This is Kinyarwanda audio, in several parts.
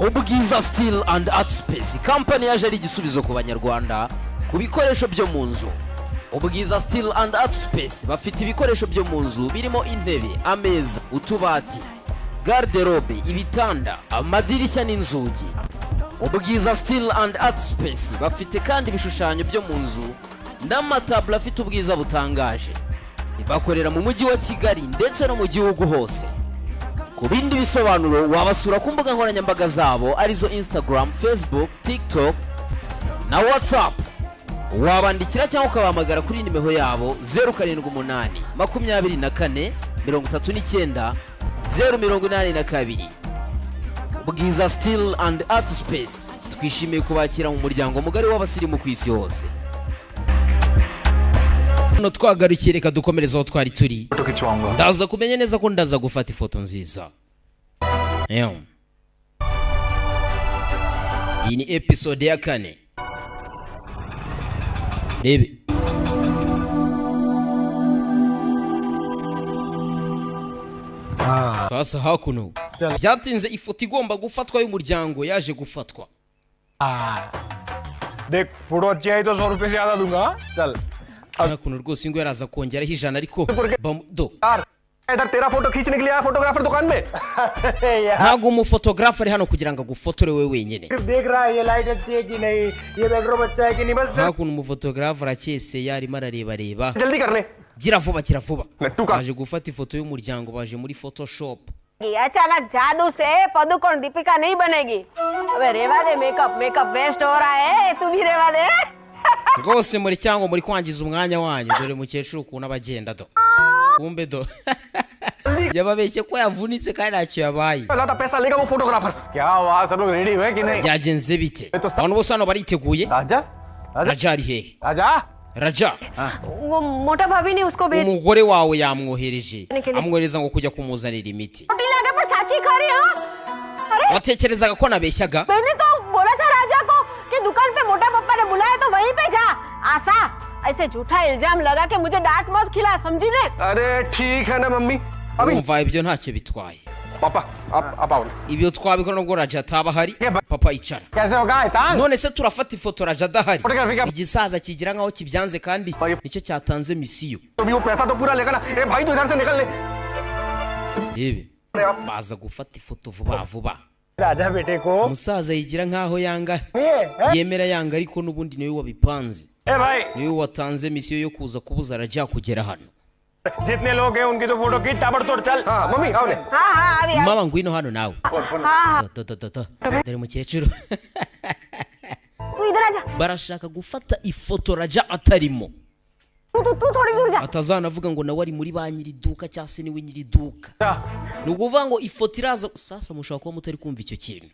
Ubwiza Steel and Art Space, company yaje ari igisubizo ku banyarwanda ku bikoresho byo mu nzu. Ubwiza Steel and Art Space bafite ibikoresho byo mu nzu birimo intebe, ameza, utubati, garderobe, ibitanda, amadirishya n'inzugi. Ubwiza Steel and Art Space bafite kandi ibishushanyo byo mu nzu n'amatabla afite ubwiza butangaje. Bakorera mu mujyi wa Kigali ndetse no mu gihugu hose. Ku bindi bisobanuro wabasura ku mbuga nkoranyambaga zabo arizo Instagram, Facebook, TikTok na WhatsApp. Wabandikira cyangwa ukabahamagara kuri nimero yabo 078 24 39 082. Ubwiza Steel and Art Space, twishimiye kubakira mu muryango mugari w'abasirimu ku isi hose. No twagarukiye, reka dukomereza aho twari turi. Ndaza kumenya neza ko ndaza gufata ifoto nziza. Iyi ni episode ya 4. Rebe. Sasa hakuno byatinze ifoto igomba gufatwa y'umuryango yaje gufatwa. देख फोटो अच्छी आई तो 100 रुपए से ज्यादा दूंगा चल hakuno rwose ngo yaraza kongeraho ijana ariko do यार इधर तेरा फोटो खींचने के लिए आया फोटोग्राफर दुकान में ntago umufotographer ari hano kugira ngo agufotore wewe wenyine. देख रहा है ये लाइट अच्छी है कि नहीं ये बैकड्रॉप अच्छा है कि नहीं बस hakuno umufotographer akese yari marareba reba जल्दी कर ले gira vuba baje gufata ifoto y'umuryango baje muri Photoshop. अचानक जादू से पदुकोण दीपिका नहीं बनेगी. अबे रेवा दे मेकअप वेस्ट हो रहा है तू भी रेवा दे. Rwose muri cyangwa muri kwangiza umwanya wanyu dore mukecuru kuna bagenda do. Kumbe do. Yababeshye ko yavunitse kandi ntacyo yabaye. लाता पैसा लेगा वो फोटोग्राफर क्या हुआ सब लोग रेडी हुए कि नहीं Byagenze bite? Abantu bose hano bariteguye? राजा Raja ari hehe? राजा Raja. वो मोटा भाभी ने उसको भेज Umugore wawe yamwohereje amwohereza ngo kujya kumuzanira imiti. रोटी लाके पर साची खा रही हां. अरे Watekerezaga ko nabeshyaga? मैंने तो बोला था राजा को कि दुकान पे मोटा पापा ने बुलाया तो वहीं पे जा. आशा ऐसे झूठा इल्जाम लगा के मुझे डांट मत खिला समझी ने. अरे ठीक है ना मम्मी अभी Umva ibyo ntacyo bitwaye. पापा आप आओ Ibyo twabikora nubwo Raja ataba hari. Papa icara. कैसे होगा इतान None se turafata ifoto Raja adahari. Photography का Igisaza kigira nkaho kibyanze kandi nicyo cyatanze misiyo. तो भी वो पैसा तो पूरा लेगा ना ए भाई तू इधर से निकल ले Rebe. Baza gufata ifoto vuba. राजा बेटे को Umusaza yigira nkaho yanga. ए Yemera yanga ariko nubundi niwe wabipanze. भाई Niwe watanze misiyo yo kuza kubuza Raja kugera hano. जितने लोग हैं उनकी तो फोटो खींच ताबड़तोड़ चल हाँ मम्मी आओ ने हां हां अभी Mama ngwino hano nawe. हां Dore mukecuru. तू इधर आ जा. Barashaka gufata ifoto Raja atarimo. तू थोड़ी दूर जा. Atazanavuga ngo nawe ari muri ba nyiri duka cyangwa se niwe nyiri duka. Nukuvuga ngo ifoto iraza sasa mushaka kuba mutari kumva icyo kintu.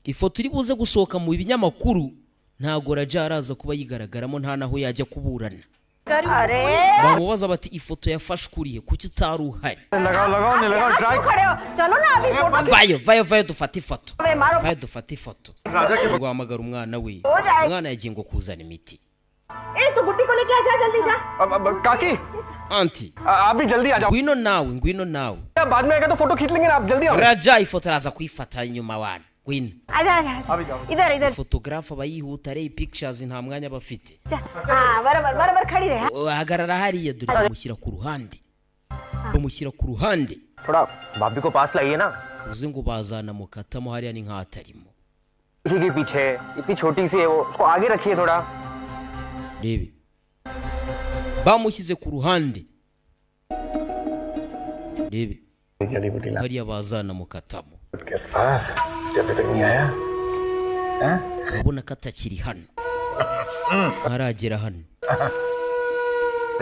Ifoto iri buze gusohoka mu binyamakuru ntago Raja araza kuba yigaragaramo nta naho yajya kuburana. अरे Bamubaza bati ifoto yafashkuriye kuki utari uhari. लगाओ नहीं लगाओ ट्राई खड़े हो चलो ना अभी photo Vayo dufata ifoto. में मारो. Vayo dufata ifoto. Ngo hamagara umwana we. Umwana yagiye ngo kuzana imiti. ए तू गुड्डी को लेके आ जा जल्दी जा. अब काकी Auntie, आप भी जल्दी आ जाओ ngwino nawe. बाद में आएगा तो फोटो खींच लेंगे ना आप जल्दी आओ Raja ifoto araza kuyifata inyuma wana. Ngwino. आजा इधर Photographer bayihuta rey pictures nta mwanya bafite. हां बराबर खड़ी रहे. Ahagarara hariya dore bamushyira ku ruhande. थोड़ा भाभी को पास लाइए ना Uzi ngo bazana mukatamo hariya ni nkatarimo. इसी के पीछे इतनी छोटी सी है वो उसको आगे रखिए थोड़ा Rebe. Bamushyize ku ruhande. Rebe. जड़ी बूटी ला Hariya bazana mukatamo. कैसे फार जब तक नहीं आया हैं Urabona ko atakiri hano. Ntaragera hano.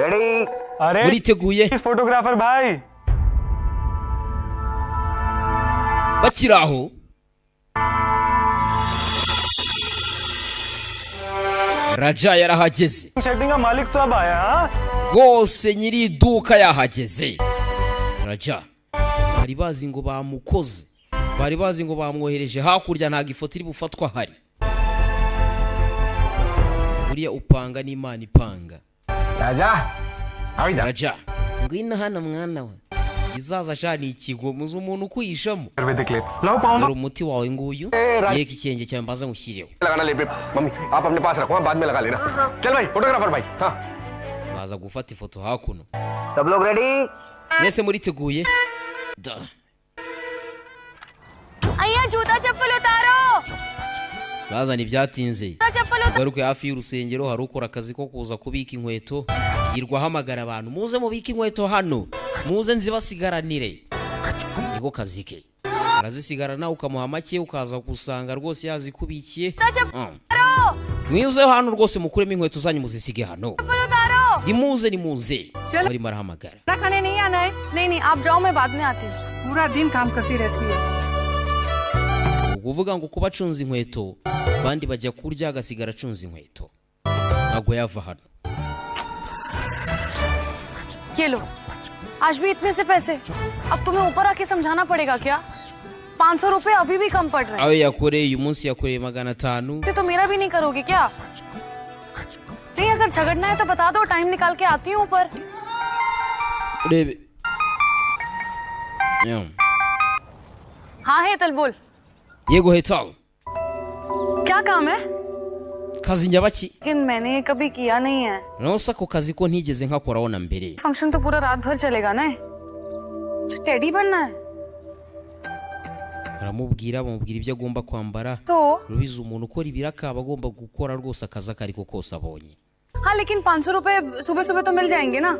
Ready अरे Muriteguye? इस फोटोग्राफर भाई Bakiri aho Raja yarahageze. Setting का मालिक तो अब आया Rwose nyiri iduka yahageze. Raja bari bazi ngo bamukoze. Bari bazi ngo bamwohereje hakurya ntago ifoto iri bufatwa hari. Uriya upanga n'Imana ipanga. Raja Raja ngwino hano mwana we. igisaza shani ikigo muzi umuntu kwishamo करवे देख ले लाओ पाऊं dore umuti wawe nguyu yeka ikirenge cyawe mbaza ngushyireho लगाना ले मम्मी आप अपने पास रखो बाद में लगा लेना चल भाई फोटोग्राफर भाई हाँ baza gufata ifoto hakuno सब लोग रेडी mwese muriteguye da अय्या जूता चप्पल उतारो zazana ibyatinze जूता चप्पल garuke hafi y'urusengero hari ukora akazi ko kuza kubika inkweto yirwa hamagara abantu muze mubika inkweto hano muze nzibasigaranire niko kazi ke arazisigarana ukamuha make ukaza gusanga rwose yazikubikiye उतारो mwize hano rwose mukuremo inkweto zanyu muzisige hano चप्पल उतारो nimuze barimo arahamagara खाने नहीं आना है नहीं आप जाओ मैं बाद में आती हूँ पूरा दिन काम करती रहती है ukuvuga ngo kuba acunze inkweto bandi bajya kurya agasigara acunze inkweto ntabwo yava hano ये लो आज भी इतने से पैसे अब तुम्हें ऊपर आके समझाना पड़ेगा क्या 500 रुपए अभी भी कम पड़ रहे aho yakoreye uyu munsi yakoreye 500 हैं तो मेरा भी नहीं करोगे क्या नहीं अगर झगड़ना है तो बता दो टाइम निकाल के आती हूँ ऊपर urebe Yum. हाँ है तल बोल yego hetal क्या काम है kazi nyabaki लेकिन मैंने ये कभी किया नहीं है nosa ko kazi ko ntigeze nkakoraho na mbere function तो पूरा रात भर चलेगा ना टेडी बनना है baramubwira bamubwira ibyo agomba kwambara तो rubiza umuntu ukora ibiraka aba agomba gukora rwose akazi akariko kose abonye हाँ लेकिन 500 रुपए सुबह सुबह तो मिल जाएंगे ना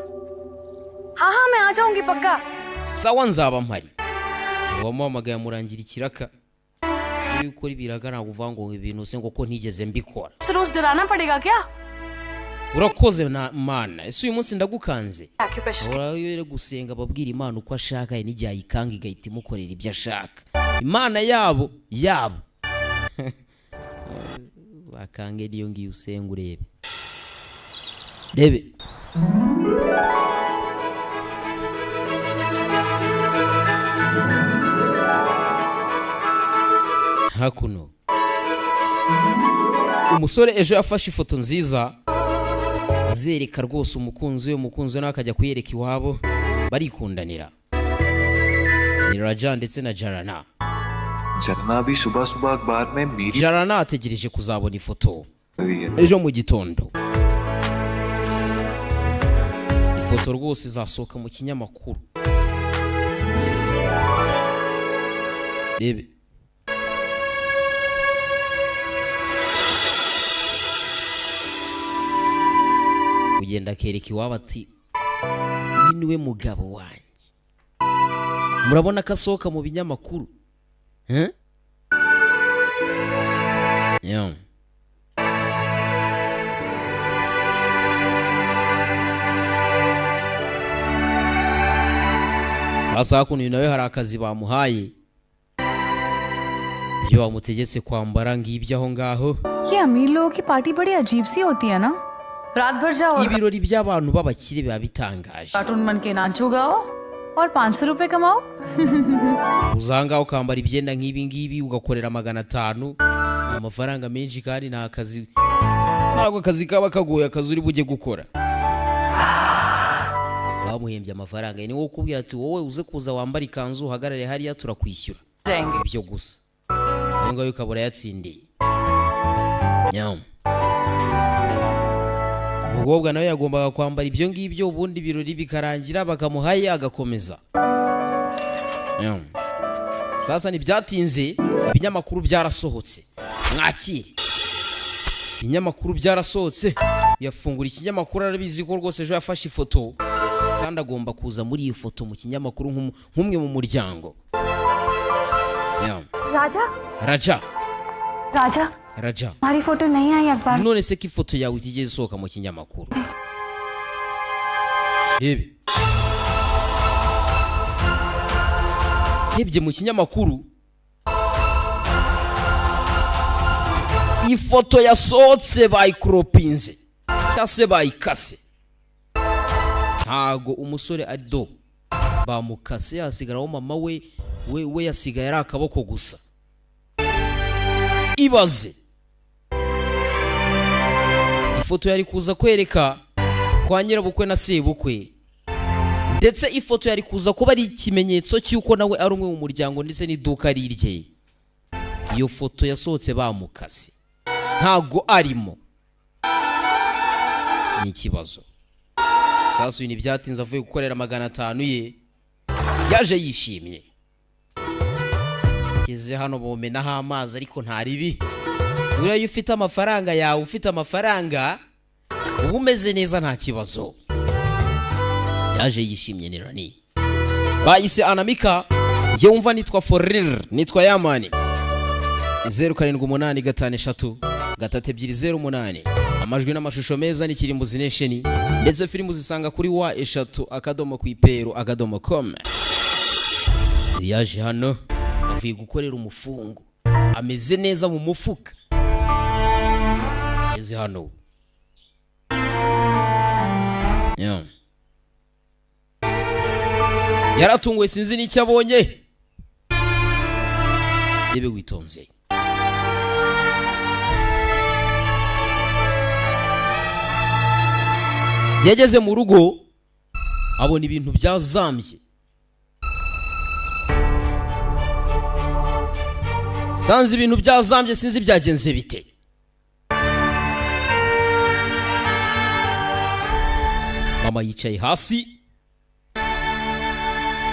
हाँ हाँ मैं आ जाऊंगी पक्का sawa nzaba mpari wamuhamagaye amurangira ikiraka iyo ukora ibiraga ntabwo uvuga ngo ibintu se ngo ko ntigeze mbikora रोज डराना पड़ेगा क्या urakoze na mana ese uyu munsi ndagukanze acupressure urayo gusenga babwira imana uko ashaka n'igihe ayikanga igahita imukorera ibyo ashaka imana yabo zakange niyo ngiyo usenga urebe hakuno umusore ejo yafashe ifoto nziza azereka rwose umukunzi we nawe akajya kuyereka iwabo barikundanira ni Raja ndetse na Jarana जरना भी सुबह सुबह अखबार में मेरी Jarana ategereje kuzabona ifoto हुई है ejo mu gitondo ifoto rwose izasohoka mu kinyamakuru rebe kugenda akereka iwabo ati uyu niwe mugabo wanjye murabona ko asohoka mu binyamakuru Yeah. sasa hakuno uyu nawe hari akazi bamuhaye iyo bamutegetse kwambara ngibyo aho ngaho ये अमीर लोगों की पार्टी बड़ी अजीब सी होती है ना रात भर जाओ और ibirori by'abantu b'abakire biba bitangaje cartoon बन के नाचो गाओ और 500 रुपए कमाओ uzanga ukambara ibyenda nk'ibi ngibi ugakorera 500 amafaranga menshi kandi nta kazi ntabwo akazi kaba kagoye akazi uri bujye gukora bamuhembye amafaranga ni wowe kubwira ati wowe uze kuza wambara ikanzu uhagarare hariya turakwishyura जाएंगे ibyo gusa aho ngaho ukabura yatsindiye nyam umukobwa nawe yagombaga kwambara ibyo ngibyo ubundi ibirori bikarangira bakamuhaye agakomeza nyam sasa ntibyatinze ibinyamakuru byarasohotse mwakire ibinyamakuru byarasohotse yafungura ikinyamakuru arabizi ko rwose ejo yafashe ifoto kandi agomba kuza muri iyi foto mu kinyamakuru nk'umwe mu muryango राजा Raja हमारी फोटो नहीं आई अखबार none se ko ifoto yawe itigeze isohoka mu kinyamakuru hebye mu kinyamakuru ifoto yasohotse bayikropinze cyangwa se bayikase ntago umusore ari do bamukase hasigaraho mama we yasigaye ari akaboko gusa ibaze ifoto yari kuza kwereka kwa nyirabukwe na sebukwe ndetse ifoto yari kuza kuba ari ikimenyetso cy'uko nawe ari umwe mu muryango ndetse n'iduka rirye. Iyo foto yasohotse bamukase ntago arimo, ni ikibazo. Sasa uyu ntibyatinze avuye gukorera 500 ye yaje yishimye. Kize hano bomenaho amazi ariko ntaribi. Uriya ufite amafaranga yawe, ufite amafaranga uba umeze neza nta kibazo. Yaje yishimye ni Rani. Bahise Anamika, njye wumva nitwa Forir, nitwa Yamani. 0785532008. Amajwi n'amashusho meza ni Kirimbuzi Nation, ndetse filmu zisanga kuri wa3.com. Yaje hano avuye gukorera umufungo, ameze neza mu mufuka. Yeze hano yaratunguwe sinzi n'icyo abonye. Yebe witonze. Yageze mu rugo abona ibintu byazambye. Sanze ibintu byazambye sinzi byagenze bite. Mama yicaye hasi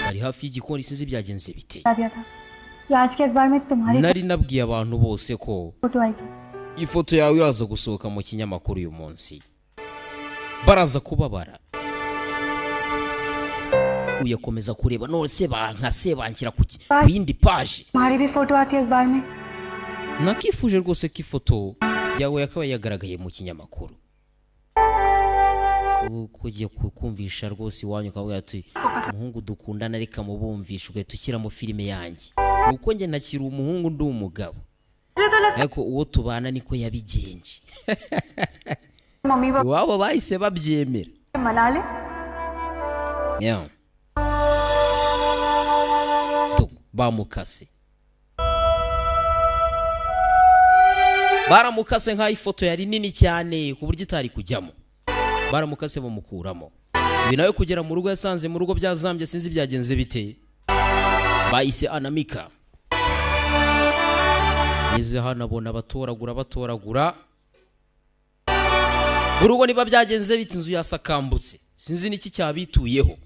ari hafi y'igikoni sinzi byagenze bite. Nari nabwiye abantu bose ko ifoto yawe iraza gusohoka mu kinyamakuru uyu munsi. Baraza kubabara. Uyakomeza kureba none se bankase bankira kuki yindi page. हमारी भी फोटो आती है अखबार में. Nakifuje rwose ko ifoto yawe yakaba yagaragaye mu kinyamakuru. Kugiye kumvisha rwose iwanyu kavuga ati umuhungu dukundana reka mubumvisha ugahita ukiramo filime yanjye. Nuko nge nakira umuhungu ndi umugabo. Ariko uwo tubana niko yabigenje. Mummy Wabo bahise babyemera. मना ले. Yeah. Bamukase. Baramukase nka ifoto yari nini cyane ku buryo itari kujyamo. Baramukase bamukuramo. Ibi nawe kugera mu rugo yasanze mu rugo byazambye sinzi byagenze bite. Bahise Anamika. Yeze hano abona batoragura. Urugo niba byagenze bite inzu yasakambutse. Sinzi niki cyabituyeho.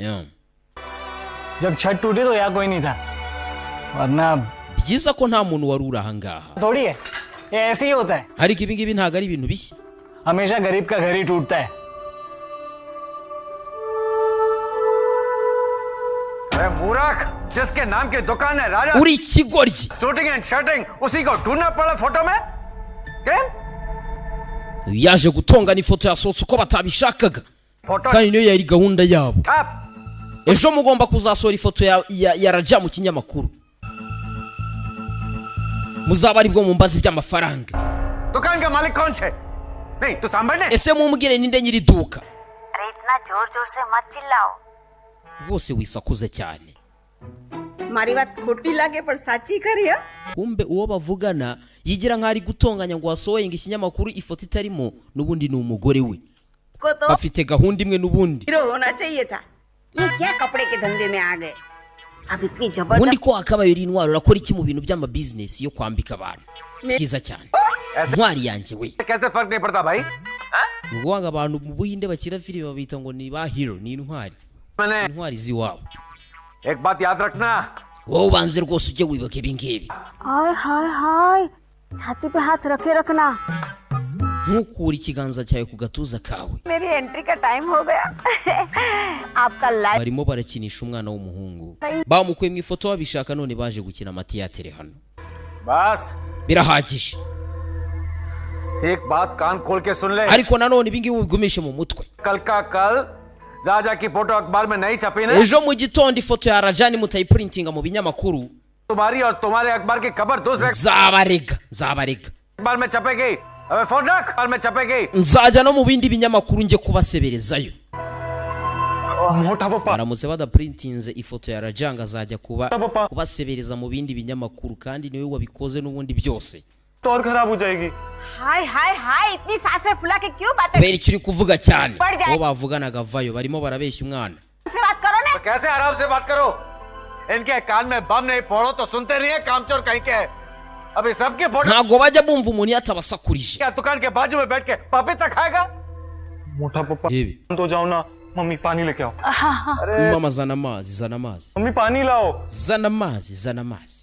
Yeah. जब छत टूटी तो यहाँ कोई नहीं था, वरना byiza ko nta muntu wari uri ahangaha. थोड़ी है, ये ऐसे ही होता है. Ariko ibi ngibi ntago ari ibintu bishya. हमेशा गरीब का घर ही टूटता है. अरे मूर्ख, जिसके नाम की दुकान है राजा, Uri ikigoryi. Shooting and shirting उसी को ढूंढना पड़ा फोटो में. क्या? Yaje gutongana ifoto yasohotse uko batabishakaga. Photo Kandi niyo yari gahunda yabo. आप Ejo mugomba kuzasohora ifoto ya Raja mu kinyamakuru. Muzaba ari bwo mumbazi by'amafaranga. दुकान का मालिक कौन है? नहीं तू सांभळने. Ese mumbwire ninde nyiri duka. अरे इतना जोर जोर से मत चिल्लाओ. Bose wisakuze cyane. मारी बात खोटी लागे पर साची करियो. Kumbe uwo bavugana yigira nk'ari gutonganya ngo wasohoye ngo ikinyamakuru ifoto itarimo nubundi ni umugore we. को तो Bafite gahunda imwe nubundi. Hero होना चाहिए था. ये क्या कपड़े के धंधे में आ गए? अब इतनी Ubundi जबरदस्त ko akabaye iri intwaro urakora iki mu bintu by'ama business yo kwambika abantu. Kiza cyane. Ntwari yanjye we. कैसे फर्क नहीं पड़ता भाई? Ubwanga abantu mu Buhinde bakira filime babita ngo ni ba hero ni intwari. मैंने Intwari ziwabo. एक बात याद रखना. Wowe ubanze rwose ujye wibuka ibi ngibi. हाय हाय हाय छाती पे हाथ रखे रखना. Ntukure ikiganza cyawe ku gatuza kawe. मेरी एंट्री का टाइम हो गया. आपका life Barimo barakinisha umwana w'umuhungu. Bamukuye mu ifoto babishaka none baje gukina amatiyatere hano. बस Birahagije. एक बात कान खोल के सुन ले. Ariko nanone ibi ngibi ubigumishe mu mutwe. कल का कल राजा की फोटो अखबार में नहीं छपी ना. Ejo mu gitondo ifoto ya Rajani mutayiprintinga mu binyamakuru. तुम्हारी और तुम्हारे अखबार की खबर दूसरे Zabarega. अखबार में छपेगी. अबे फोन रख. अखबार में छपेगी. Nzajya no mu bindi binyamakuru nje kubaseberezayo. मोटा पप्पा. Baramutse badaprintinze ifoto ya Rajanga azajya kubasebereza mu bindi binyamakuru kandi niwe wabikoze n'ubundi byose. तो और खराब हो जाएगी। हाय हाय हाय इतनी सांसें फुला के क्यों बातें kubera icyo uri kuvuga cyane बढ़ जाए bo bavuganaga vayo barimo barabeshya umwana से बात करो ना कैसे आराम से बात करो? इनके कान में बम नहीं फोड़ो तो सुनते नहीं है, कामचोर कहीं के है। अभी सबके photo ntabwo bajya bumva umuntu yatabasakurije क्या दुकान के बाजू में बैठ के पपीता खाएगा? मोटा पप्पा yewe तो जाओ ना, मम्मी पानी लेके आओ। mama zana amazi मम्मी पानी लाओ। zana amazi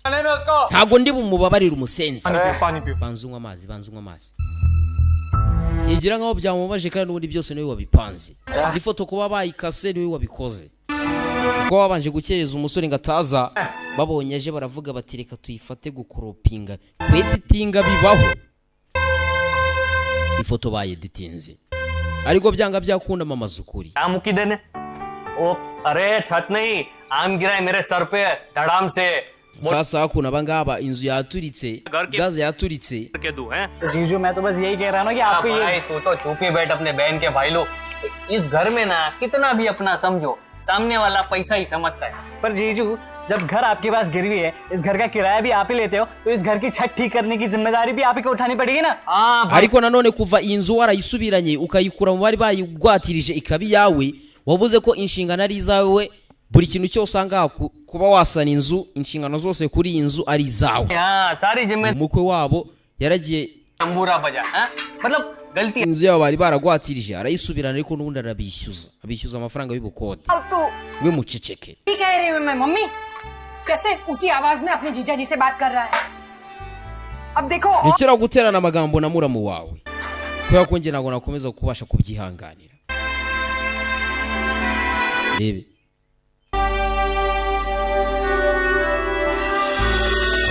खाने में उसको ntabwo ndi bumubabarira umusenzi पानी पियो। banza unywa amazi yigira nkaho byamubaje kandi n'ubundi byose niwe wabipanze ifoto kuba bayikase niwe wabikoze kuko babanje gukereza umusore ngo ataza babonye aje baravuga bati reka tuyifate gukoropinga kweditinga bibaho ifoto bayeditinze ariko byanga byakunda mama zukuri मुकी देने ओ अरे छत नहीं आम गिरा है मेरे सर पे धड़ाम से sasa hakuna abangaba inzu yaturitse gaze yaturitse के दू हैं जीजू मैं तो बस यही कह रहा ना कि आपको ये तू तो चुप ही बैठ अपने बहन के भाई लोग इस घर में ना कितना भी अपना समझो सामने वाला पैसा ही समझता है पर जीजू जब घर आपके पास गिरवी है इस घर का किराया भी आप ही लेते हो तो इस घर की छत ठीक करने की जिम्मेदारी भी आप ही को उठानी पड़ेगी ना ariko nanone kuva inzu warayisubiranye ukayikura mu bari bayigwatirije ikabi yawe wavuze ko inshingano ari izawe buri kintu cyose anga kuba wasana inzu inshingano zose kuri iyi nzu ari izawe सारी जिम्मेदारी umukwe wabo yaragiye तंबूरा बजा मतलब गलती inzu yabo bari baragwatirije arayisubirana ariko n'ubundi abishyuza amafaranga y'ubukode तू we muceceke ठीक कह रही हूँ मैं मम्मी कैसे ऊंची आवाज में अपने जीजा जी से बात कर रहा है अब देखो rekera guterana amagambo na muramu wawe kubera ko njye ntabwo nakomeza kubasha kubyihanganira rebe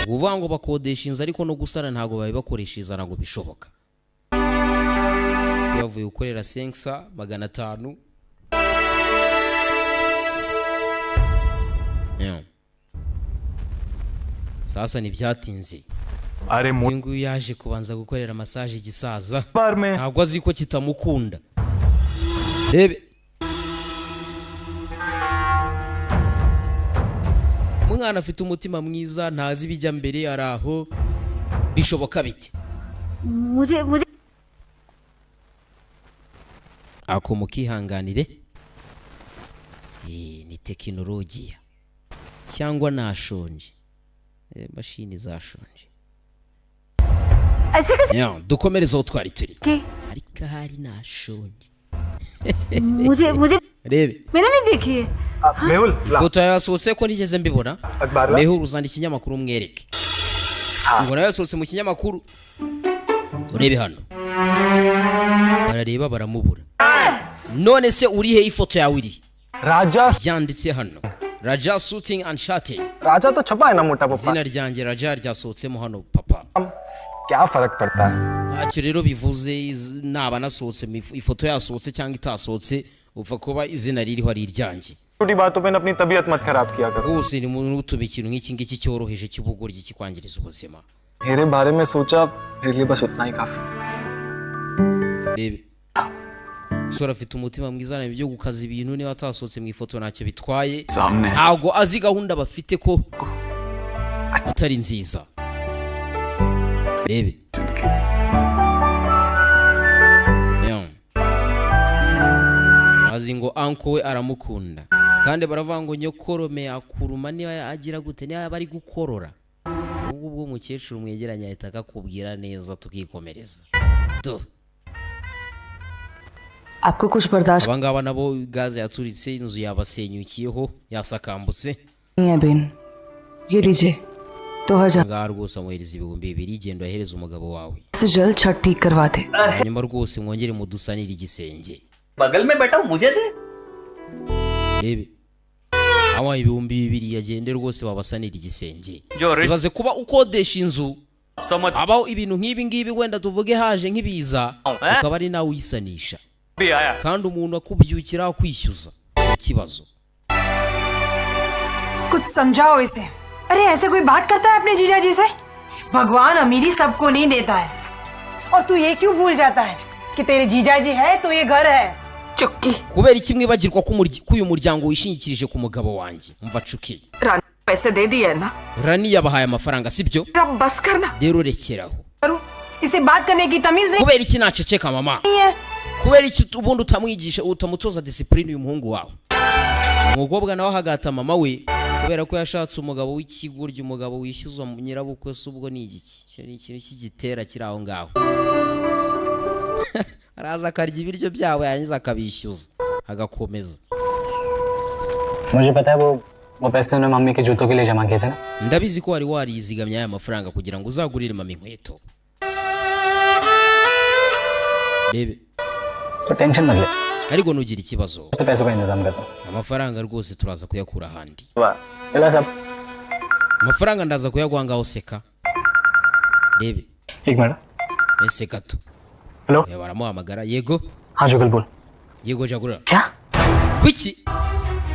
uvuga ngo bakodesha inzu ariko no gusana ntabwo babibakoreshereza ntabwo bishoboka bavuye gukorera sensa 500 sasa ntibyatinze अरे uyu nguyu yaje kubanza gukorera massage igisaza बार में ntabwo azi ko kitamukunda rebe umwana afite umutima mwiza ntazi ibijya mbere ari aho bishoboka bite मुझे ako mukihanganire ni tekinolojiya cyangwa nashonje mashini zashonje ऐसे कैसे dukomereza aho twari turi कि ariko hari nashonje मुझे rebe मैंने नहीं देखी है Mehul ifoto yasohotse ko nigeze mbibona Mehuru uzana ikinyamakuru umwereke ngo nayo yasohotse mu kinyamakuru urebe hano barareba baramubura none se uri he ifoto yawe iri Raja yanditse hano Raja shooting and shooting राजा तो छपा है ना मोटा पप्पा izina ryanjye Raja ryasohotsemo hano papa क्या फर्क पड़ता है ntacyo rero bivuze naba nasohotse ifoto yasohotse cyangwa itasohotse upfa kuba izina ririho ari iryanjye छोटी बातों पे अपनी तबीयत मत खराब किया करो rwose ni muntu utuma ikintu nk'iki ngiki cyoroheje cy'ubugoryi kikwangiriza ubuzima मेरे बारे में सोचा मेरे लिए बस उतना ही काफी rebe sora afite umutima mwiza nawe byo gukaza ibintu niba atasohotse mu ifoto ntacyo bitwaye ntabwo azi gahunda bafite ko atari nziza rebe azi ngo anko we aramukunda kandi baravuga ngo nyokorome akuruma niba agira gute niba bari gukorora ubwo umukecuru mwegeranye ahita akakubwira neza tukikomereza आपको कुछ बर्दाश्त abangaba nabo gaze yaturitse inzu yabasenyukiyeho yasakambutse नहीं है बेन ये लीजिए 2000 ngaha rwose amuhereza 2,000 igenda ahereza umugabo wawe से जल्द छत ठीक करवा दे hanyuma rwose mwongere mudusanire igisenge बगल में बैठा मुझे दे rebe awa 2,000 yagende rwose babasanira igisenge uzaze kuba ukodesha inzu abaho ibintu nk'ibi ngibi wenda tuvuge haje nk'ibiza ukaba ari nawe uyisanisha kandi umuntu akubyukira kwishyuza ikibazo कुछ समझाओ इसे अरे ऐसे कोई बात करता है अपने जीजा जी से भगवान अमीरी सबको नहीं देता है और तू ये क्यों भूल जाता है कि तेरे जीजा जी है तो ये घर है चुक्की kubera iki mwibagirwa ko uyu muryango wishingikirije ku mugabo wanjye umva cuki पैसे दे दिए ना Rani yabahaye amafaranga sibyo अब बस करना rero rekeraho इसे बात करने की तमीज नहीं kubera iki naceceka mama है। kubera iki ubundi utamwigisha utamutoza discipline uyu muhungu wawe umukobwa nawe hagata mama we kubera ko yashatse umugabo w'ikiguryo umugabo wishyuzwa nyirabukwe subwo ni igiki ni ikintu kigitera kiraho ngaho araza akarya ibiryo byawe yanyiza akabishyuza agakomeza मुझे पता है वो पैसे उन्होंने मम्मी के जूतों के लिए जमा किए थे ना ndabizi ko wari warizigamye aya mafaranga kugira ngo uzagurire mama inkweto bebe तो टेंशन मत ले ariko nugira ikibazo उसे पैसों का इंतजाम करता हूँ amafaranga rwose turaza kuyakura ahandi चला सब amafaranga ndaza kuyaguha ngaho seka bebe एक minute ese gato hello baramuhamagara yego हाँ जुगल बोल yego jagura क्या kuki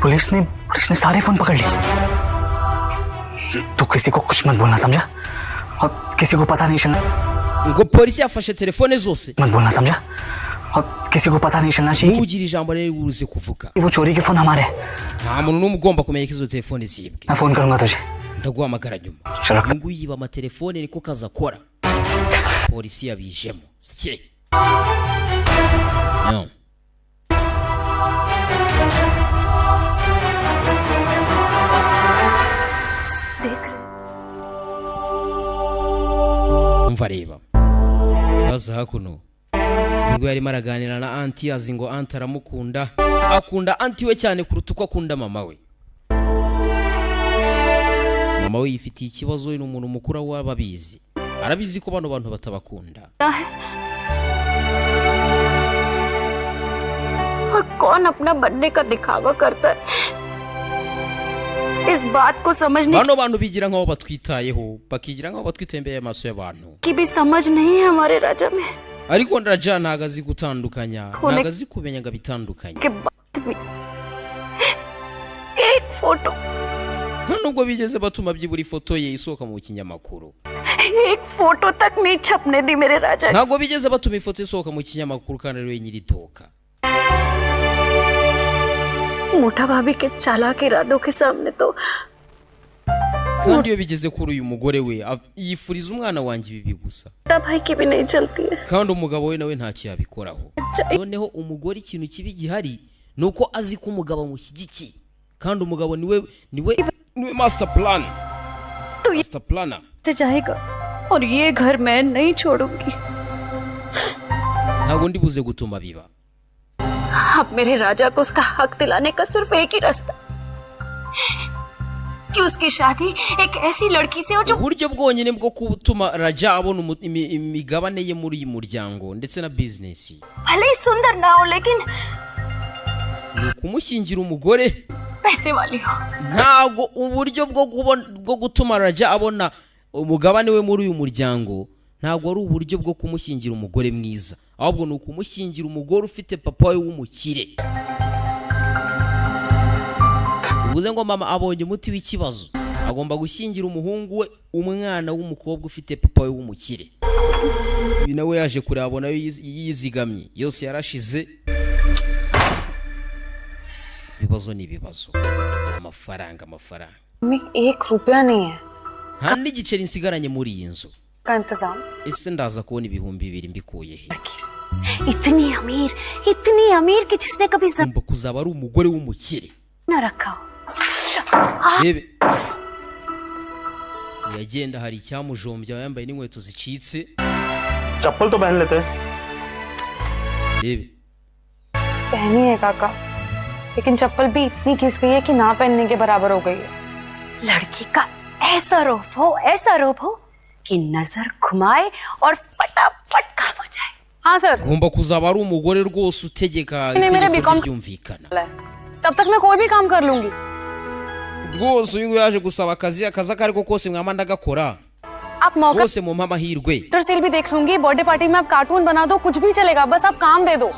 पुलिस ने सारे फोन पकड़ लिए तू किसी को कुछ मत बोलना समझा और किसी को पता नहीं चलना ngo polisi yafashe telefone zose मत बोलना समझा और किसी को पता नहीं चलना चाहिए ntugire ijambo rero uruze kuvuga कि वो चोरी के फोन हमारे हैं nta muntu n'umwe ugomba kumenya ko izo telefone zibwe मैं फोन करूंगा तुझे ndaguhamagara nyuma चलो ngo yiba amatelefone niko kaza akora polisi yabijemo sike no umva reba sasa hakuno ubwo yarimo araganira na anti azi ngo anti aramukunda akunda anti we cyane kuruta uko akunda mama we mama we yifitiye ikibazo we n'umuntu mukuru w'ababizi arabizi ko bano bantu batabakunda और कौन अपना बनने का दिखावा करता है इस बात को समझने bano bantu bigira nkaho batwitayeho bakigira nkaho batwitaye imbere y'amaso y'abantu की भी समझ नहीं है हमारे राजा में ariko Raja ntago azi gutandukanya ntago azi kumenya ngo bitandukanye के बाद भी एक photo nubwo bigeze batuma byibura ifoto ye isohoka mu kinyamakuru एक फोटो तक नहीं छपने दी मेरे राजा ntago bigeze batuma ifoto isohoka mu kinyamakuru kandi ari we nyiri iduka मोटा भाभी के चालाक इरादों के सामने तो kandi iyo bigeze kuri uyu mugore we yifuriza umwana wanjye ibi gusa भाई की भी नहीं चलती है kandi umugabo we nawe ntacyo yabikoraho noneho umugore ikintu kibi gihari nuko azi ko umugabo mushyigikiye kandi umugabo niwe master plan तो ये master planner से जाएगा और ये घर मैं नहीं छोड़ूंगी ntago ndibuze gutuma biba अब मेरे राजा को उसका हक दिलाने का सिर्फ एक ही रास्ता कि उसकी शादी एक ऐसी लड़की से हो जो uburyo bwonyine bwo gutuma Raja abona imigabane ye muri uyu muryango ndetse na business भले ही सुंदर ना हो लेकिन kumushyingira umugore पैसे वाली हो ntago uburyo bwo gutuma Raja abona umugabane we muri uyu muryango ntago ari uburyo bwo kumushyingira umugore mwiza ahubwo ni ukumushyingira umugore ufite papa we w'umukire uvuze ngo mama abonye umuti w'ikibazo agomba gushyingira umuhungu we umwana w'umukobwa ufite papa we w'umukire uyu nawe yaje kurabona yizigamye yose yarashize ibibazo ni ibibazo amafaranga एक रुपया नहीं है nta n'igiceri nsigaranye muri iyi nzu का इंतजाम ese ndaza kubona ibihumbi 2 mbikuye he इतनी अमीर कि जिसने कभी ngomba kuzaba ari umugore w'umukire न रखा हो rebe yagenda hari icyamujombya yambaye n'inkweto zicitse चप्पल तो पहन लेते rebe पहनी है काका लेकिन चप्पल भी इतनी घिस गई है कि ना पहनने के बराबर हो गई है लड़की का ऐसा रोप हो कि नजर घुमाए और फटाफट काम हो जाए हाँ sir ngomba kuzaba ari umugore rwose utegeka itegeko ryumvikana तब तक मैं कोई भी काम कर लूंगी rwose uyu yaje gusaba akazi akariko kose mwama ndagakora आप मौका bose mu mpamahirwe सेल भी देख लूंगी बर्थडे पार्टी में आप कार्टून बना दो कुछ भी चलेगा बस आप काम दे दो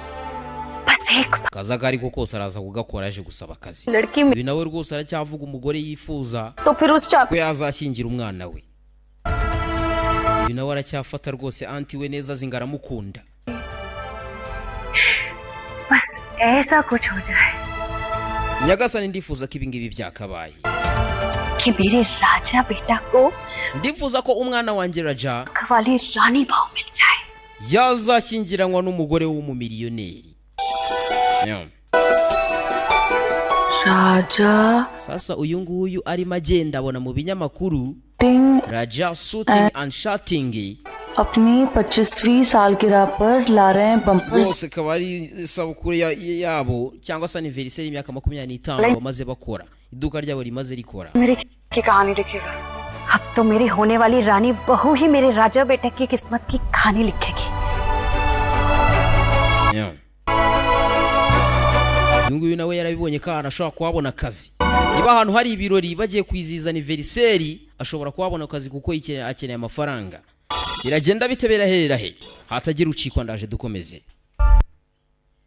बस एक akazi akariko kose araza kugakora yaje gusaba akazi लड़की में uyu nawe rwose aracyavuga umugore yifuza तो फिर उस ko yazashyingira umwana we uyu nawe aracyafata rwose anti we neza zingaramukunda बस ऐसा कुछ हो जाए nyagasani ndifuza ko ibingibi byakabaye कि मेरे राजा बेटा को ndifuza ko umwana wanjye Raja वाली रानी बहू मिल जाए yazashyingiranwa n'umugore w'umumiliyoneri. Raja Sasa uyu nguyu arimo agenda abona mu binyamakuru Raja shooting and shouting अपनी 25वीं सालगिरह पर ला रहे हैं bumper. bose akaba ari isabukuru yabo cyangwa se anniversaire y'imyaka 25 bamaze bakora, iduka ryabo rimaze rikora. मेरी की कहानी लिखेगा. अब तो मेरी होने वाली रानी बहू ही मेरे राजा बेटा की किस्मत की कहानी लिखेगी. uyu nguyu nawe yarabibonye ko arashobora kuhabona akazi. Niba ahantu hari ibirori bagiye kwizihiza anniversaire ashobora kuhabona akazi kuko akeneye amafaranga. Biragenda bitebera herera he hatagira ucikwa. Ndaje dukomeze.